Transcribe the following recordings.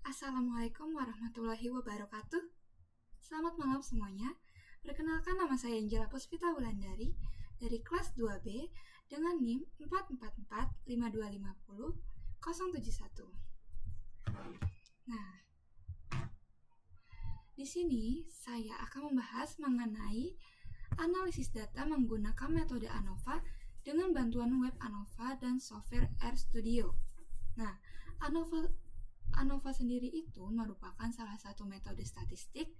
Assalamualaikum warahmatullahi wabarakatuh. Selamat malam semuanya. Perkenalkan, nama saya Angela Puspita Wulandari dari kelas 2B dengan NIM 444525071. Nah, di sini saya akan membahas mengenai analisis data menggunakan metode ANOVA dengan bantuan web ANOVA dan software RStudio. Nah, ANOVA sendiri itu merupakan salah satu metode statistik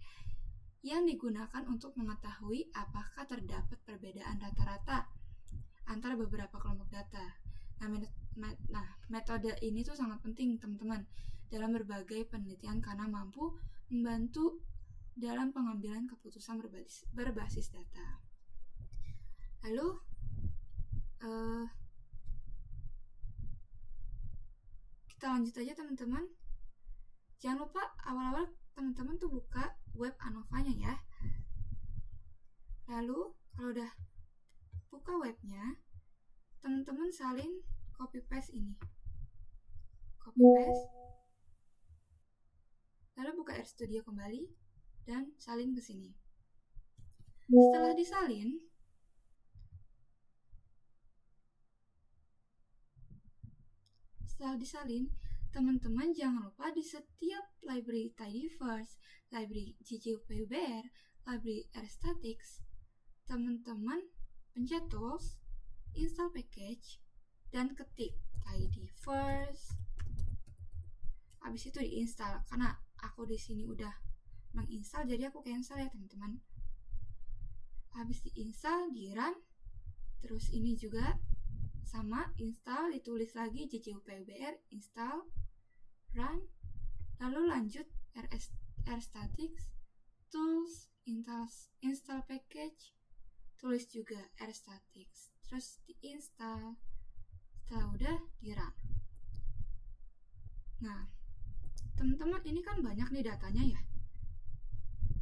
yang digunakan untuk mengetahui apakah terdapat perbedaan rata-rata antara beberapa kelompok data. Metode ini tuh sangat penting teman-teman dalam berbagai penelitian karena mampu membantu dalam pengambilan keputusan berbasis data. Lalu, kita lanjut aja teman-teman. Jangan lupa awal-awal teman-teman tuh buka web ANOVA-nya ya. Lalu kalau udah buka webnya, teman-teman salin copy paste ini. Copy paste. Lalu buka RStudio kembali dan salin ke sini. Setelah disalin, teman-teman jangan lupa di setiap library tidyverse, library JJUPUBR, library RStatics, teman-teman pencet tools, install package, dan ketik tidyverse. Habis itu diinstal. Karena aku di sini udah menginstal, jadi aku cancel ya teman-teman. Habis diinstal, di run. Terus ini juga sama, install, ditulis lagi JJUPUBR, install, run, lalu lanjut RStatics, tools, install package, tulis juga RStatics, terus diinstal. Setelah udah, di run. Nah, teman-teman, ini kan banyak nih datanya ya.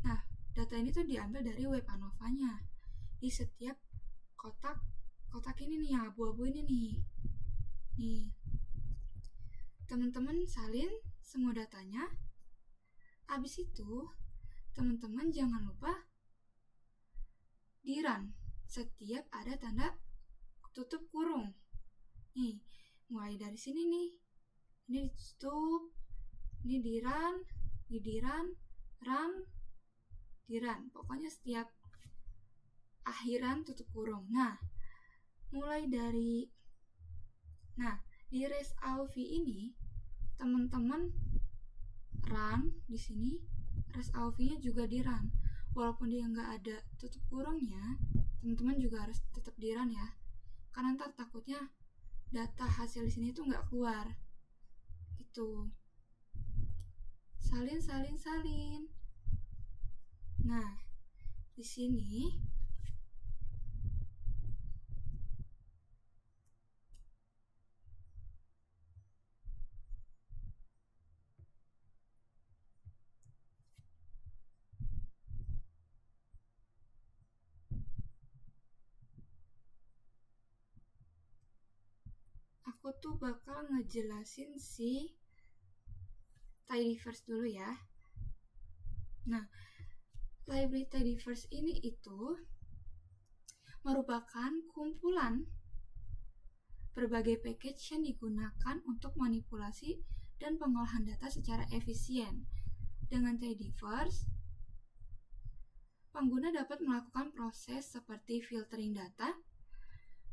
Nah, data ini tuh diambil dari web ANOVA-nya. Di setiap kotak ini nih, yang abu-abu ini nih. Teman-teman salin semua datanya. Habis itu, teman-teman jangan lupa di run setiap ada tanda tutup kurung. Nih, mulai dari sini nih. Ini ditutup, ini di run, run, di run. Pokoknya setiap akhiran tutup kurung. Nah, mulai dari di REST-AUV ini teman-teman run di sini, REST-AUV-nya juga di run. Walaupun dia nggak ada tutup kurungnya, teman-teman juga harus tetap di run ya. Karena ntar takutnya data hasil di sini tuh nggak keluar. Gitu. Salin. Nah, di sini aku tuh bakal ngejelasin si tidyverse dulu ya. Nah, library tidyverse ini itu merupakan kumpulan berbagai package yang digunakan untuk manipulasi dan pengolahan data secara efisien. Dengan tidyverse, pengguna dapat melakukan proses seperti filtering data,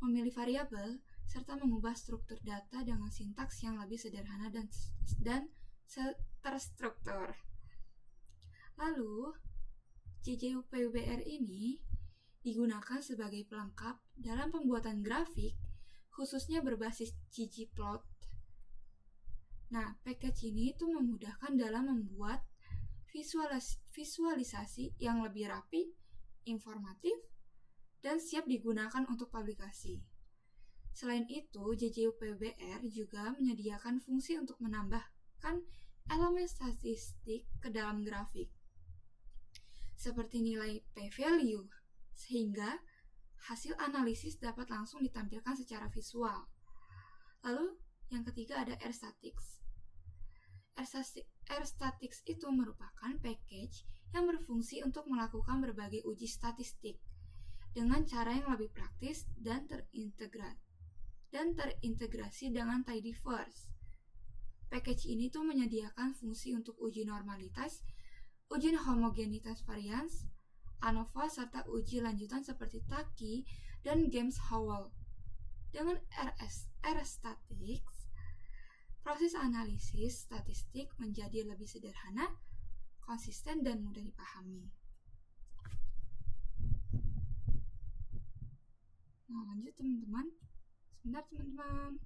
memilih variabel, serta mengubah struktur data dengan sintaks yang lebih sederhana dan terstruktur. Lalu, JJUPUBR ini digunakan sebagai pelengkap dalam pembuatan grafik, khususnya berbasis ggplot. Nah, package ini tuh memudahkan dalam membuat visualisasi yang lebih rapi, informatif, dan siap digunakan untuk publikasi. Selain itu, JJUPUBR juga menyediakan fungsi untuk menambahkan elemen statistik ke dalam grafik, seperti nilai p-value, sehingga hasil analisis dapat langsung ditampilkan secara visual. Lalu, yang ketiga ada RStatics. R-Statics itu merupakan package yang berfungsi untuk melakukan berbagai uji statistik dengan cara yang lebih praktis dan terintegrasi dengan tidyverse. Package ini tuh menyediakan fungsi untuk uji normalitas, uji homogenitas varians, ANOVA, serta uji lanjutan seperti Taki dan Games-Howell. Dengan R-Statics, proses analisis statistik menjadi lebih sederhana, konsisten, dan mudah dipahami. Nah, lanjut teman-teman. Sebentar teman-teman.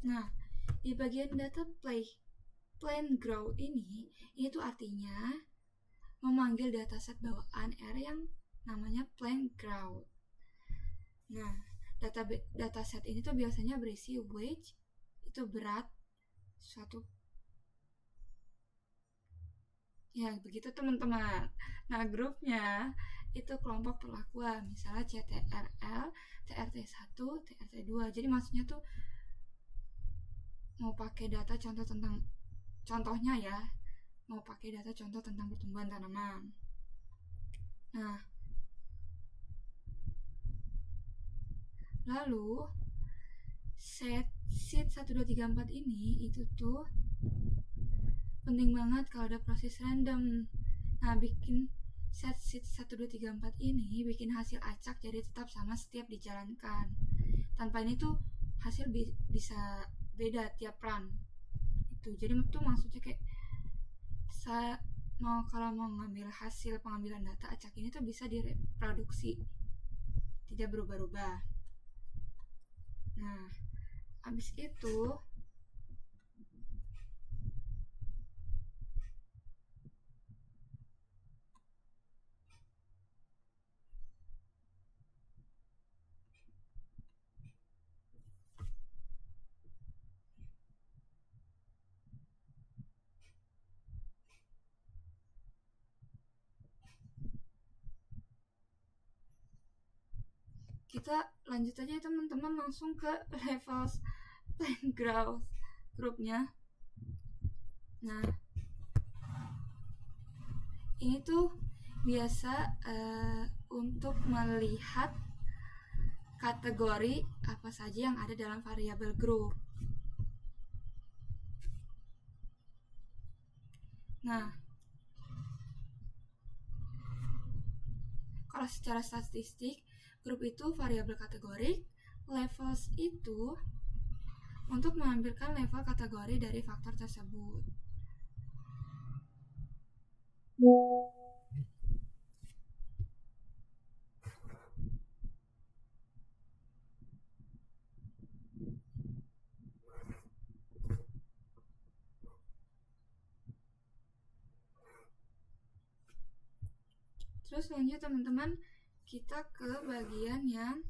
Nah, di bagian data plain growth ini tuh artinya memanggil dataset bawaan R yang namanya plain growth. Nah, dataset ini tuh biasanya berisi weight, itu berat suatu, ya begitu teman-teman. Nah, grupnya itu kelompok perlakuan, misalnya CTRL, TRT1, TRT2. Jadi maksudnya tuh mau pakai data contohnya ya, mau pakai data contoh tentang pertumbuhan tanaman. Nah, lalu sheet 1, 2, 3, 4 ini itu tuh penting banget kalau ada proses random. Nah, bikin sheet 1, 2, 3, 4 ini bikin hasil acak jadi tetap sama setiap dijalankan. Tanpa ini tuh hasil bisa beda tiap run. Itu jadi itu maksudnya kayak kalau mau ngambil hasil pengambilan data acak ini tuh bisa direproduksi, tidak berubah-ubah. Nah, habis itu kita lanjut aja teman-teman langsung ke levels plain growth grupnya. Nah, ini tuh biasa untuk melihat kategori apa saja yang ada dalam variabel group. Nah, kalau secara statistik, grup itu variabel kategorik, levels itu untuk mengambilkan level kategori dari faktor tersebut. Terus lanjut teman-teman, kita ke bagian yang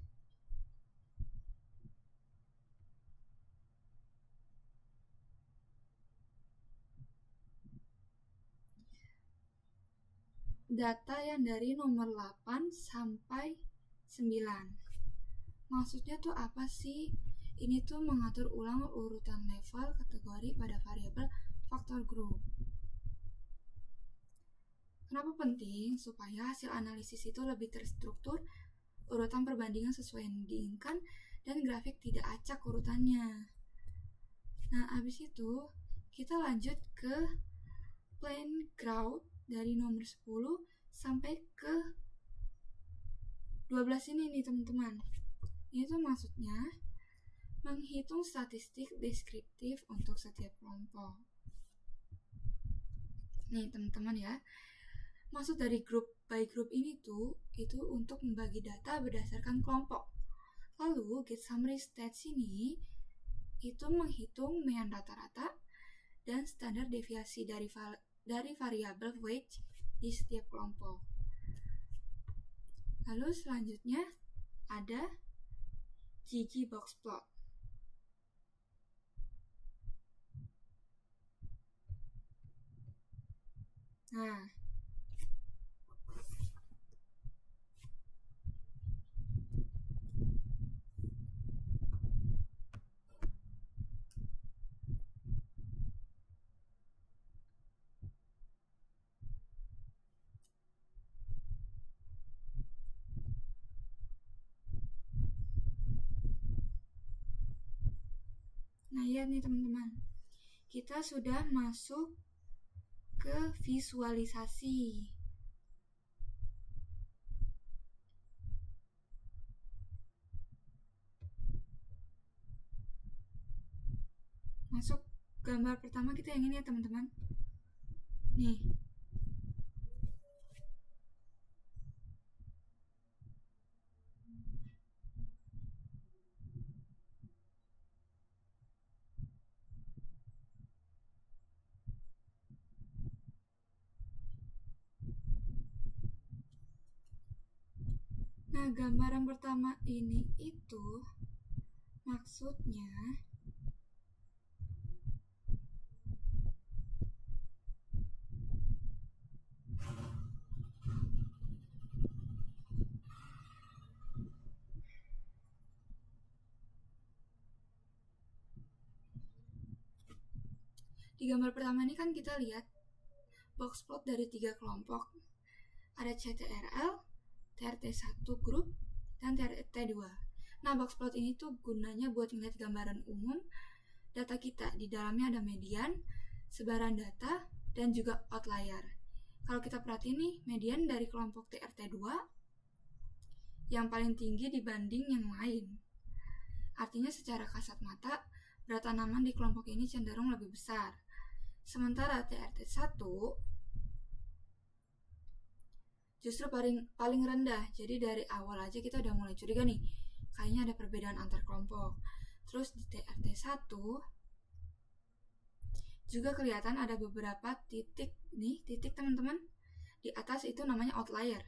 data yang dari nomor 8 sampai 9. Maksudnya tuh apa sih? Ini tuh mengatur ulang urutan level kategori pada variabel faktor group. Kenapa penting? Supaya hasil analisis itu lebih terstruktur, urutan perbandingan sesuai yang diinginkan, dan grafik tidak acak urutannya. Nah, abis itu kita lanjut ke plain growth dari nomor 10 sampai ke 12 ini nih teman-teman. Ini tuh maksudnya menghitung statistik deskriptif untuk setiap kelompok. Nih teman-teman ya, maksud dari group by group ini tuh itu untuk membagi data berdasarkan kelompok. Lalu get summary stats ini itu menghitung mean rata-rata dan standar deviasi dari variabel weight di setiap kelompok. Lalu selanjutnya ada Gigi box plot. Nah, ya nih teman-teman, kita sudah masuk ke visualisasi. Masuk gambar pertama kita yang ini ya teman-teman. Nih. Nah, gambaran pertama ini itu maksudnya di gambar pertama ini kan kita lihat box plot dari 3 kelompok. Ada CTRL, TRT1 grup, dan TRT2. Nah, box plot ini tuh gunanya buat ngeliat gambaran umum data kita. Di dalamnya ada median, sebaran data, dan juga outlier. Kalau kita perhatiin nih, median dari kelompok TRT2 yang paling tinggi dibanding yang lain. Artinya secara kasat mata, berat tanaman di kelompok ini cenderung lebih besar. Sementara TRT1 justru paling rendah. Jadi dari awal aja kita udah mulai curiga nih, kayaknya ada perbedaan antar kelompok. Terus di TRT1 juga kelihatan ada beberapa titik nih, titik teman-teman. Di atas itu namanya outlier.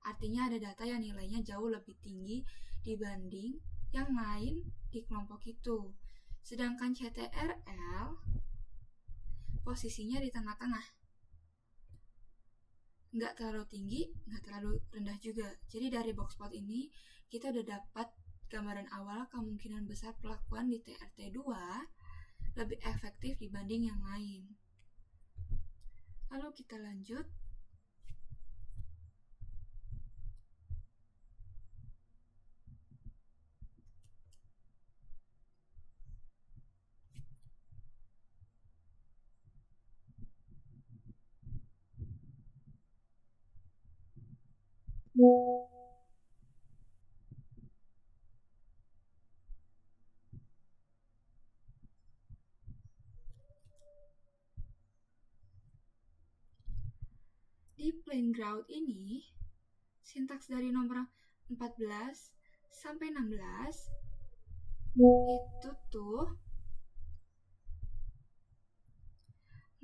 Artinya ada data yang nilainya jauh lebih tinggi dibanding yang lain di kelompok itu. Sedangkan CTRL posisinya di tengah-tengah. Nggak terlalu tinggi, nggak terlalu rendah juga. Jadi dari box plot ini kita udah dapat gambaran awal kemungkinan besar pelakuan di TRT2 lebih efektif dibanding yang lain. Lalu kita lanjut. Di playground ini, sintaks dari nomor 14 sampai 16 itu tuh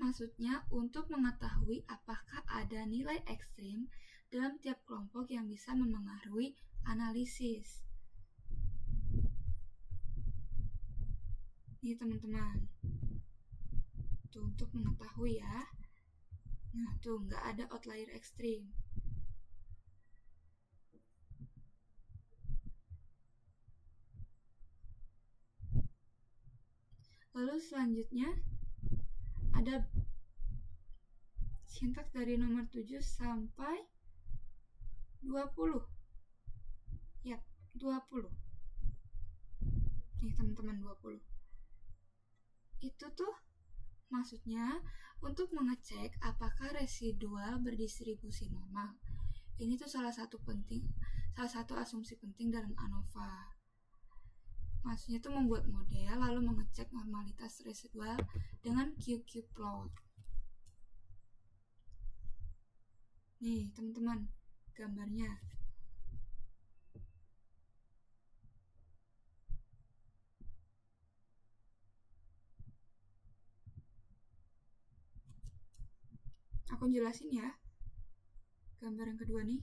maksudnya untuk mengetahui apakah ada nilai ekstrim dalam tiap kelompok yang bisa memengaruhi analisis. Nih teman-teman, tuh untuk mengetahui ya. Nah tuh nggak ada outlier ekstrim. Lalu selanjutnya ada sintaks dari nomor 7 sampai 20. Ya, 20. Nih teman-teman, 20. Itu tuh maksudnya untuk mengecek apakah residual berdistribusi normal. Ini tuh salah satu asumsi penting dalam ANOVA. Maksudnya tuh membuat model lalu mengecek normalitas residual dengan QQ plot. Nih teman-teman, gambarnya. Aku jelasin ya. Gambar yang kedua nih.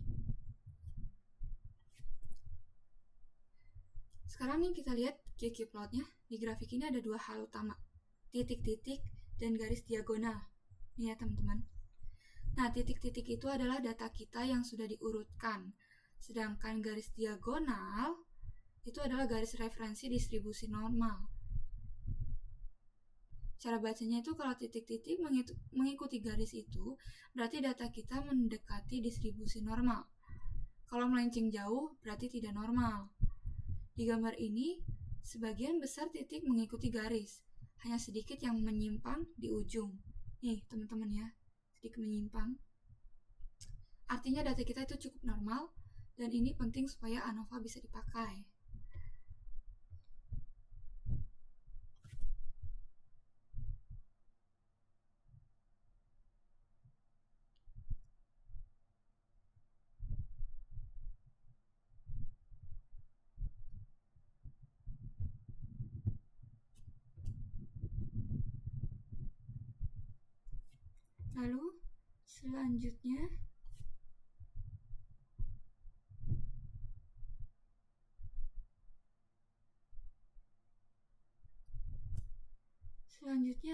Sekarang nih kita lihat QQ plotnya. Di grafik ini ada dua hal utama, titik-titik dan garis diagonal. Nih ya teman-teman. Nah, titik-titik itu adalah data kita yang sudah diurutkan. Sedangkan garis diagonal itu adalah garis referensi distribusi normal. Cara bacanya itu kalau titik-titik mengikuti garis itu, berarti data kita mendekati distribusi normal. Kalau melenceng jauh, berarti tidak normal. Di gambar ini, sebagian besar titik mengikuti garis, hanya sedikit yang menyimpang di ujung. Nih, teman-teman ya, sedikit menyimpang. Artinya data kita itu cukup normal, dan ini penting supaya ANOVA bisa dipakai. Lalu, selanjutnya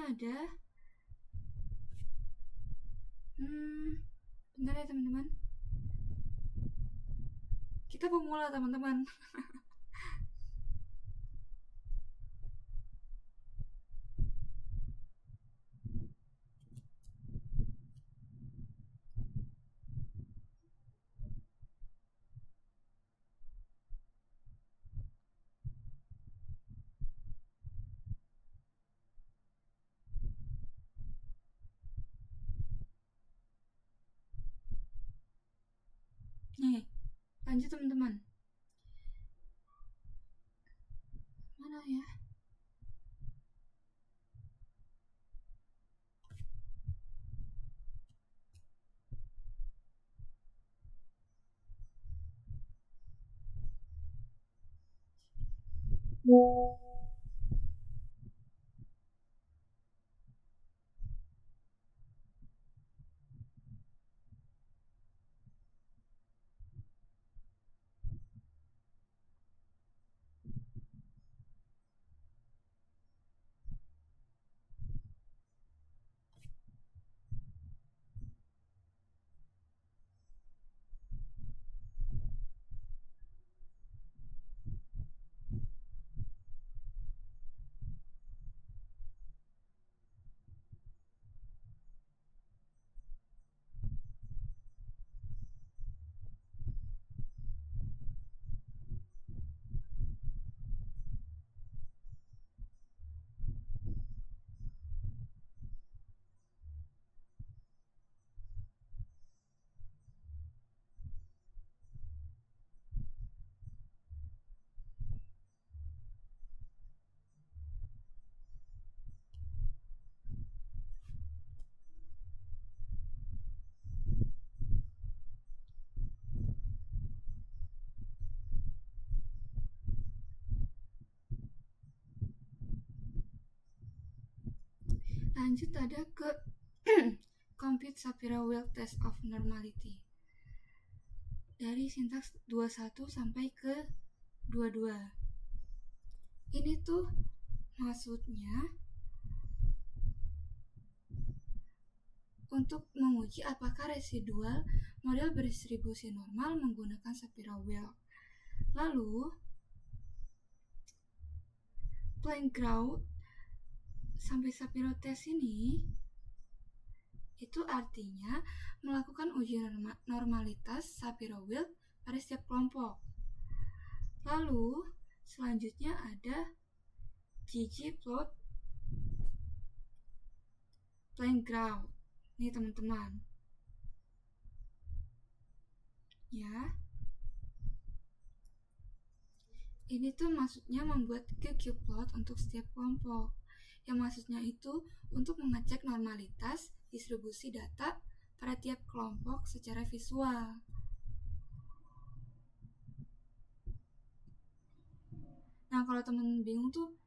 ada bentar ya teman-teman, kita pemula teman-teman. Nih, lanjut teman-teman. Mana ya? Lanjut ada ke Compute Shapiro-Wilk Test of Normality. Dari sintaks 21 sampai ke 22. Ini tuh maksudnya untuk menguji apakah residual model berdistribusi normal menggunakan Shapiro-Wilk. Lalu, Plain-Grau sampai Shapiro test ini itu artinya melakukan uji normalitas Shapiro-Wilk pada setiap kelompok. Lalu, selanjutnya ada ggplot Plain-Grau. Nih teman-teman. Ya. Ini tuh maksudnya membuat ggplot untuk setiap kelompok. Yang maksudnya itu untuk mengecek normalitas distribusi data pada tiap kelompok secara visual. Nah, kalau teman bingung tuh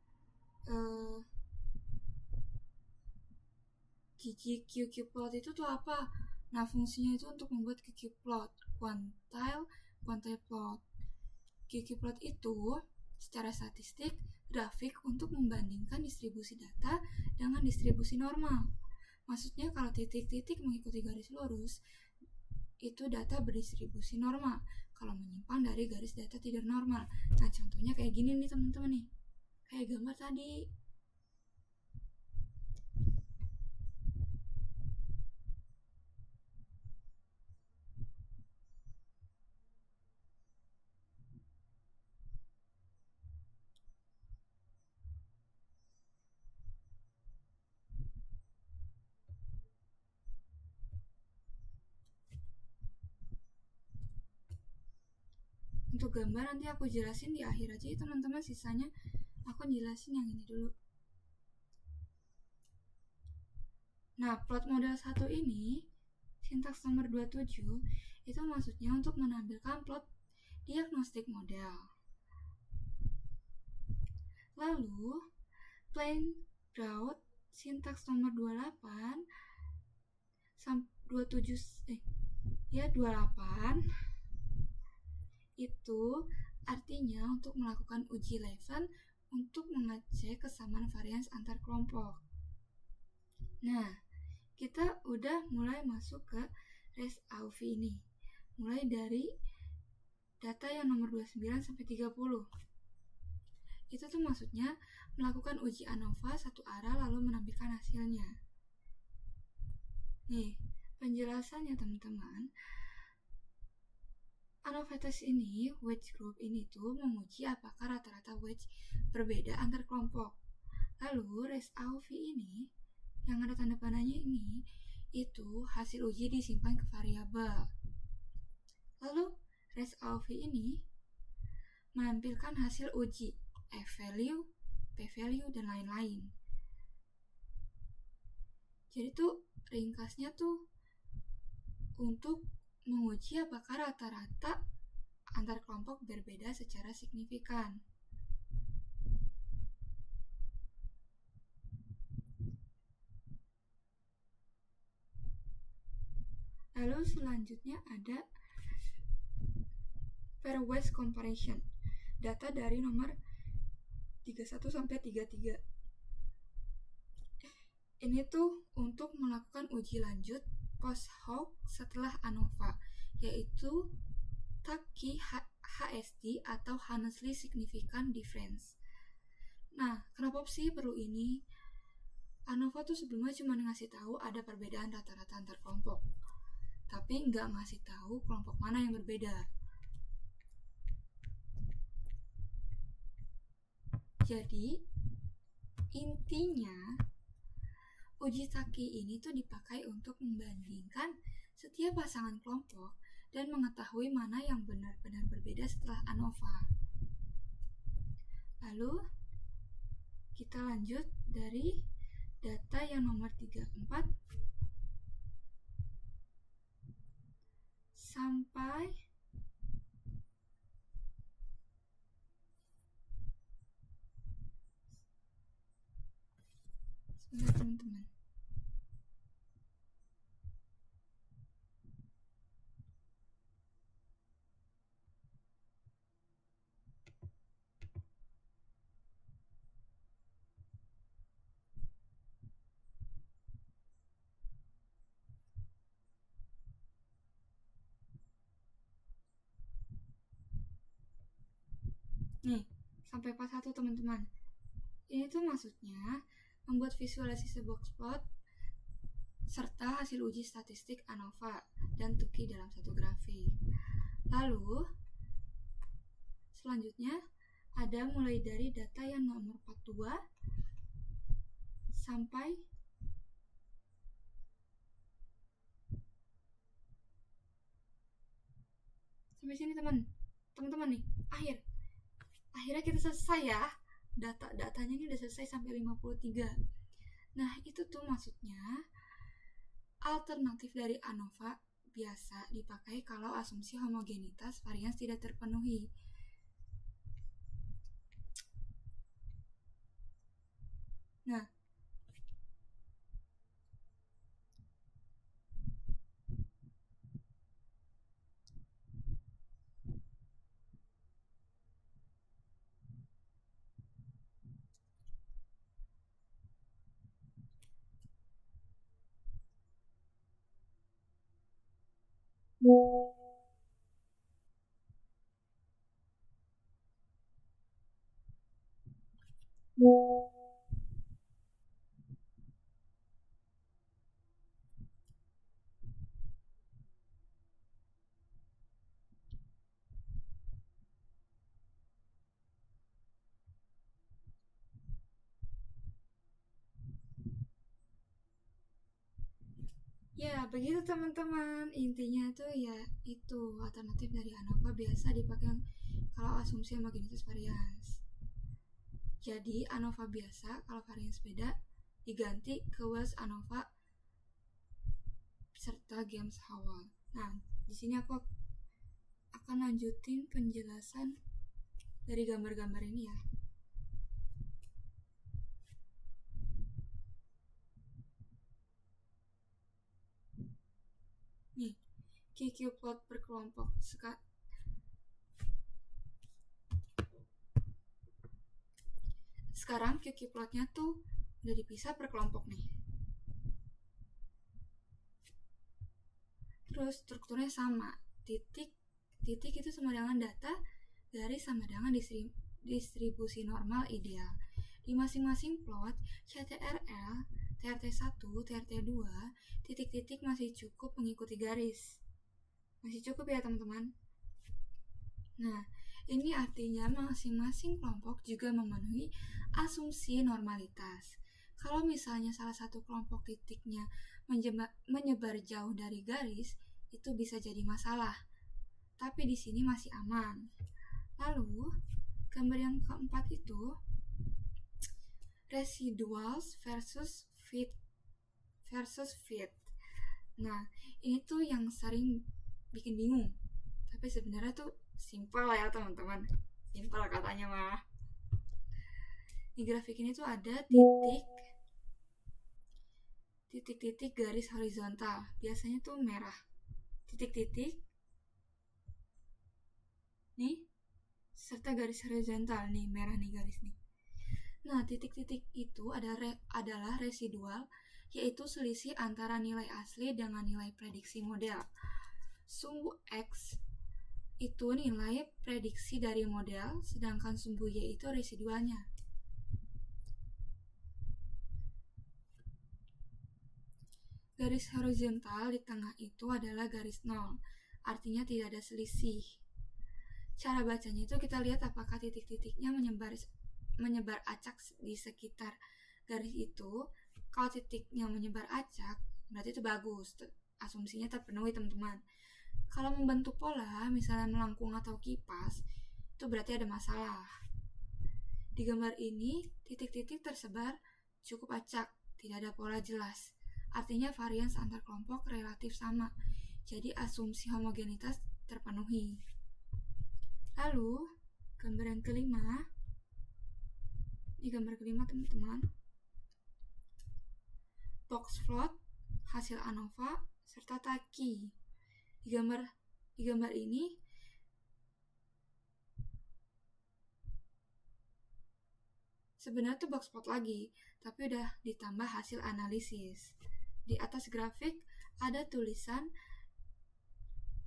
ggplot itu tuh apa? Nah, fungsinya itu untuk membuat ggplot, quantile plot. Ggplot itu secara statistik grafik untuk membandingkan distribusi data dengan distribusi normal. Maksudnya kalau titik-titik mengikuti garis lurus, itu data berdistribusi normal. Kalau menyimpang dari garis data tidak normal. Nah, contohnya kayak gini nih teman-teman nih. Kayak gambar tadi. Untuk gambar nanti aku jelasin di akhir aja ya teman-teman, sisanya aku jelasin yang ini dulu. Nah, plot model 1 ini, sintaks nomor 27, itu maksudnya untuk menampilkan plot diagnostik model. Lalu, plain broad, sintaks nomor 28, 28, itu artinya untuk melakukan uji Levin untuk mengecek kesamaan varians antar kelompok. Nah, kita udah mulai masuk ke ResAUV ini. Mulai dari data yang nomor 29 sampai 30. Itu tuh maksudnya melakukan uji ANOVA satu arah lalu menampilkan hasilnya. Nih, penjelasannya teman-teman. ANOVA test ini, wedge group ini tuh menguji apakah rata-rata wedge berbeda antar kelompok. Lalu ResAUV ini, yang ada tanda panahnya ini, itu hasil uji disimpan ke variabel. Lalu ResAUV ini menampilkan hasil uji F-value, P-value, dan lain-lain. Jadi tuh ringkasnya tuh untuk menguji apakah rata-rata antar kelompok berbeda secara signifikan. Lalu selanjutnya ada pairwise comparison, data dari nomor 31 sampai 33. Ini tuh untuk melakukan uji lanjut post hoc setelah ANOVA, yaitu Takey HSD atau Honestly Significant Difference. Nah, kenapa sih perlu ini? ANOVA tuh sebelumnya cuma ngasih tahu ada perbedaan rata-rata antar kelompok, tapi nggak ngasih tahu kelompok mana yang berbeda. Jadi, intinya uji Takey ini tuh dipakai untuk membandingkan setiap pasangan kelompok dan mengetahui mana yang benar-benar berbeda setelah ANOVA. Lalu, kita lanjut dari data yang nomor 34 sampai sebentar teman-teman. Nih, sampai part 1 teman-teman. Ini tuh maksudnya membuat visualisasi box plot serta hasil uji statistik ANOVA dan Tukey dalam satu grafik. Lalu, selanjutnya ada mulai dari data yang nomor 42 sampai sini teman-teman nih, akhirnya kita selesai ya. Datanya ini udah selesai sampai 53. Nah, itu tuh maksudnya alternatif dari ANOVA biasa dipakai kalau asumsi homogenitas varians tidak terpenuhi. Nah, begitu teman-teman, intinya tuh ya itu alternatif dari ANOVA biasa dipakai kalau asumsi homogenitas varians. Jadi ANOVA biasa kalau varians beda diganti ke Wells ANOVA serta James Howell. Nah, di sini aku akan lanjutin penjelasan dari gambar-gambar ini ya. Nih, QQ plot per kelompok. Sekarang QQ plotnya tuh udah dipisah per kelompok nih. Terus strukturnya sama, titik itu sama dengan data, garis sama dengan distribusi normal ideal. Di masing-masing plot, CTRL, TRT1, TRT2, titik-titik masih cukup mengikuti garis. Masih cukup ya teman-teman? Nah, ini artinya masing-masing kelompok juga memenuhi asumsi normalitas. Kalau misalnya salah satu kelompok titiknya menyebar jauh dari garis, itu bisa jadi masalah. Tapi di sini masih aman. Lalu, gambar yang keempat itu residuals versus fit. Nah, ini tuh yang sering bikin bingung. Tapi sebenarnya tuh simpel ya teman-teman. Simpel katanya mah. Di grafik ini tuh ada titik-titik garis horizontal. Biasanya tuh merah. Titik-titik nih serta garis horizontal nih, merah nih garis nih. Nah, titik-titik itu adalah residual, yaitu selisih antara nilai asli dengan nilai prediksi model. Sumbu X itu nilai prediksi dari model, sedangkan sumbu Y itu residualnya. Garis horizontal di tengah itu adalah garis nol, artinya tidak ada selisih. Cara bacanya itu kita lihat apakah titik-titiknya menyebar acak di sekitar garis itu. Kalau titiknya menyebar acak, berarti itu bagus, asumsinya terpenuhi teman-teman. Kalau membentuk pola, misalnya melengkung atau kipas, itu berarti ada masalah. Di gambar ini, titik-titik tersebar cukup acak, tidak ada pola jelas. Artinya varians antar kelompok relatif sama, jadi asumsi homogenitas terpenuhi. Lalu, gambar yang kelima, di gambar kelima teman-teman, box plot, hasil ANOVA, serta Taki. Di gambar ini sebenarnya tuh box plot lagi, tapi udah ditambah hasil analisis. Di atas grafik ada tulisan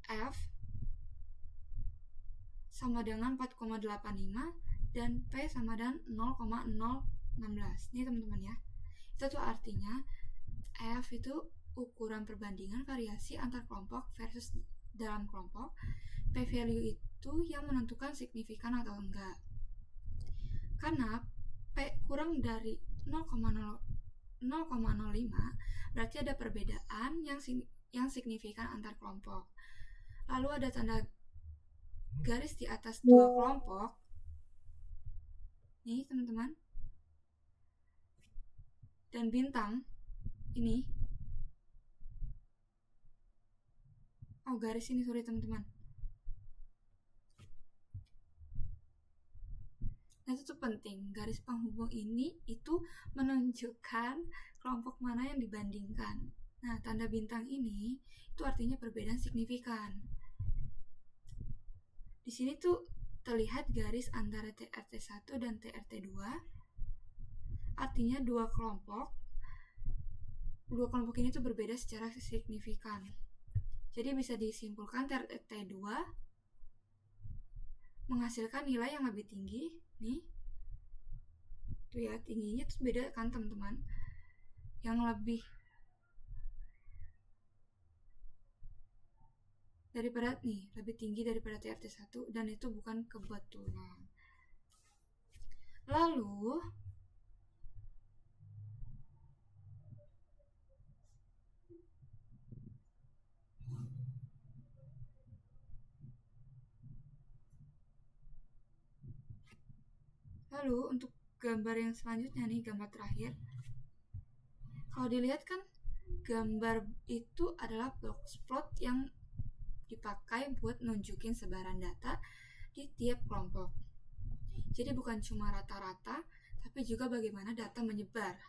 F sama dengan 4,85 dan P sama dengan 0,016. Ini teman-teman ya. Itu tuh artinya F itu ukuran perbandingan variasi antar kelompok versus dalam kelompok. P value itu yang menentukan signifikan atau enggak. Karena P kurang dari 0,05 berarti ada perbedaan yang signifikan antar kelompok. Lalu ada tanda garis di atas dua kelompok. Nih teman-teman. Dan bintang ini. Oh, garis ini sorry teman-teman. Nah, itu tuh penting. Garis penghubung ini itu menunjukkan kelompok mana yang dibandingkan. Nah, tanda bintang ini itu artinya perbedaan signifikan. Di sini tuh terlihat garis antara TRT1 dan TRT2. Artinya dua kelompok ini tuh berbeda secara signifikan. Jadi bisa disimpulkan TRT2 menghasilkan nilai yang lebih tinggi nih. Tuh ya, tingginya tuh beda kan teman-teman. Yang lebih lebih tinggi daripada TRT1 dan itu bukan kebetulan. Lalu Lalu untuk gambar yang selanjutnya nih, gambar terakhir. Kalau dilihat kan gambar itu adalah box plot yang dipakai buat nunjukin sebaran data di tiap kelompok. Jadi bukan cuma rata-rata, tapi juga bagaimana data menyebar.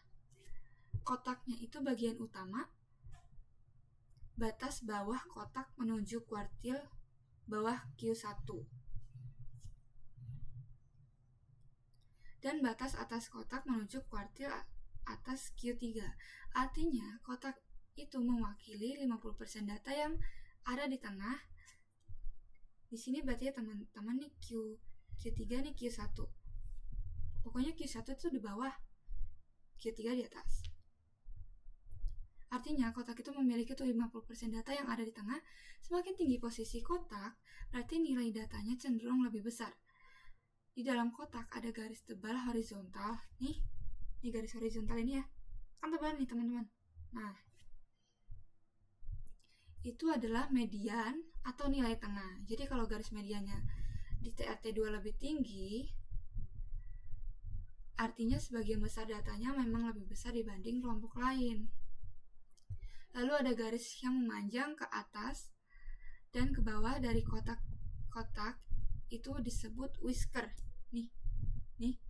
Kotaknya itu bagian utama, batas bawah kotak menuju kuartil bawah Q1. Dan batas atas kotak menuju kuartil atas Q3. Artinya kotak itu mewakili 50% data yang ada di tengah. Di sini berarti ya teman-teman nih Q3 nih Q1. Pokoknya Q1 itu di bawah, Q3 di atas. Artinya kotak itu memiliki tuh 50% data yang ada di tengah. Semakin tinggi posisi kotak, berarti nilai datanya cenderung lebih besar. Di dalam kotak ada garis tebal horizontal. Nih garis horizontal ini ya. Kan tebal nih teman-teman. Nah, itu adalah median atau nilai tengah. Jadi kalau garis mediannya di TRT2 lebih tinggi, artinya sebagian besar datanya memang lebih besar dibanding kelompok lain. Lalu ada garis yang memanjang ke atas dan ke bawah dari kotak-kotak, itu disebut whisker. Nih,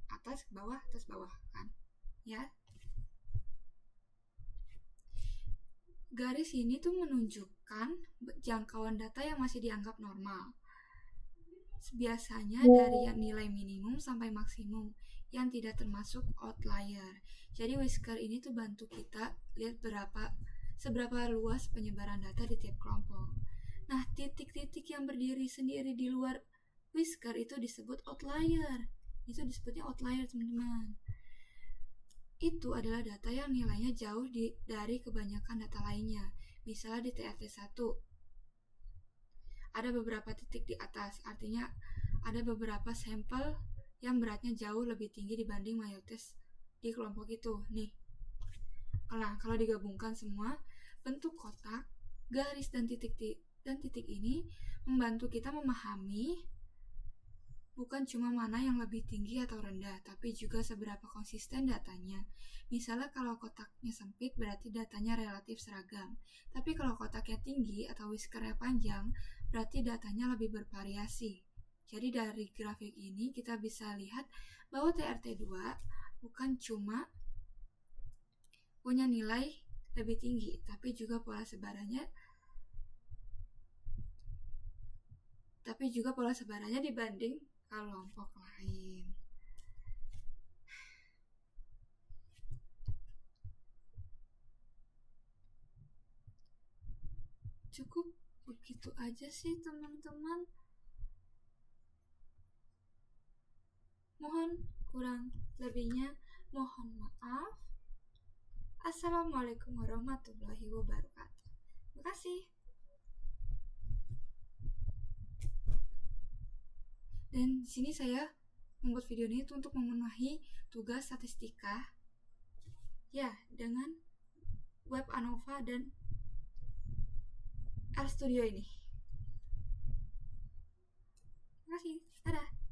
atas ke bawah, atas bawah kan, ya. Garis ini tuh menunjukkan jangkauan data yang masih dianggap normal. Biasanya dari nilai minimum sampai maksimum yang tidak termasuk outlier. Jadi whisker ini tuh bantu kita lihat seberapa luas penyebaran data di tiap kelompok. Nah, titik-titik yang berdiri sendiri di luar whisker itu disebut outlier. Itu disebutnya outlier, teman-teman. Itu adalah data yang nilainya jauh dari kebanyakan data lainnya. Misalnya di TRT1 ada beberapa titik di atas, artinya ada beberapa sampel yang beratnya jauh lebih tinggi dibanding mayoritas di kelompok itu. Nih, kalau digabungkan semua, bentuk kotak, garis dan titik ini membantu kita memahami bukan cuma mana yang lebih tinggi atau rendah, tapi juga seberapa konsisten datanya. Misalnya kalau kotaknya sempit berarti datanya relatif seragam. Tapi kalau kotaknya tinggi atau whiskernya panjang, berarti datanya lebih bervariasi. Jadi dari grafik ini kita bisa lihat bahwa TRT2 bukan cuma punya nilai lebih tinggi, tapi juga pola sebarannya dibanding kelompok lain. Cukup begitu aja sih teman-teman. Mohon kurang lebihnya mohon maaf. Assalamualaikum warahmatullahi wabarakatuh. Terima kasih. Dan di sini saya membuat video ini untuk memenuhi tugas statistika ya dengan web ANOVA dan RStudio ini. Terima kasih. Dadah.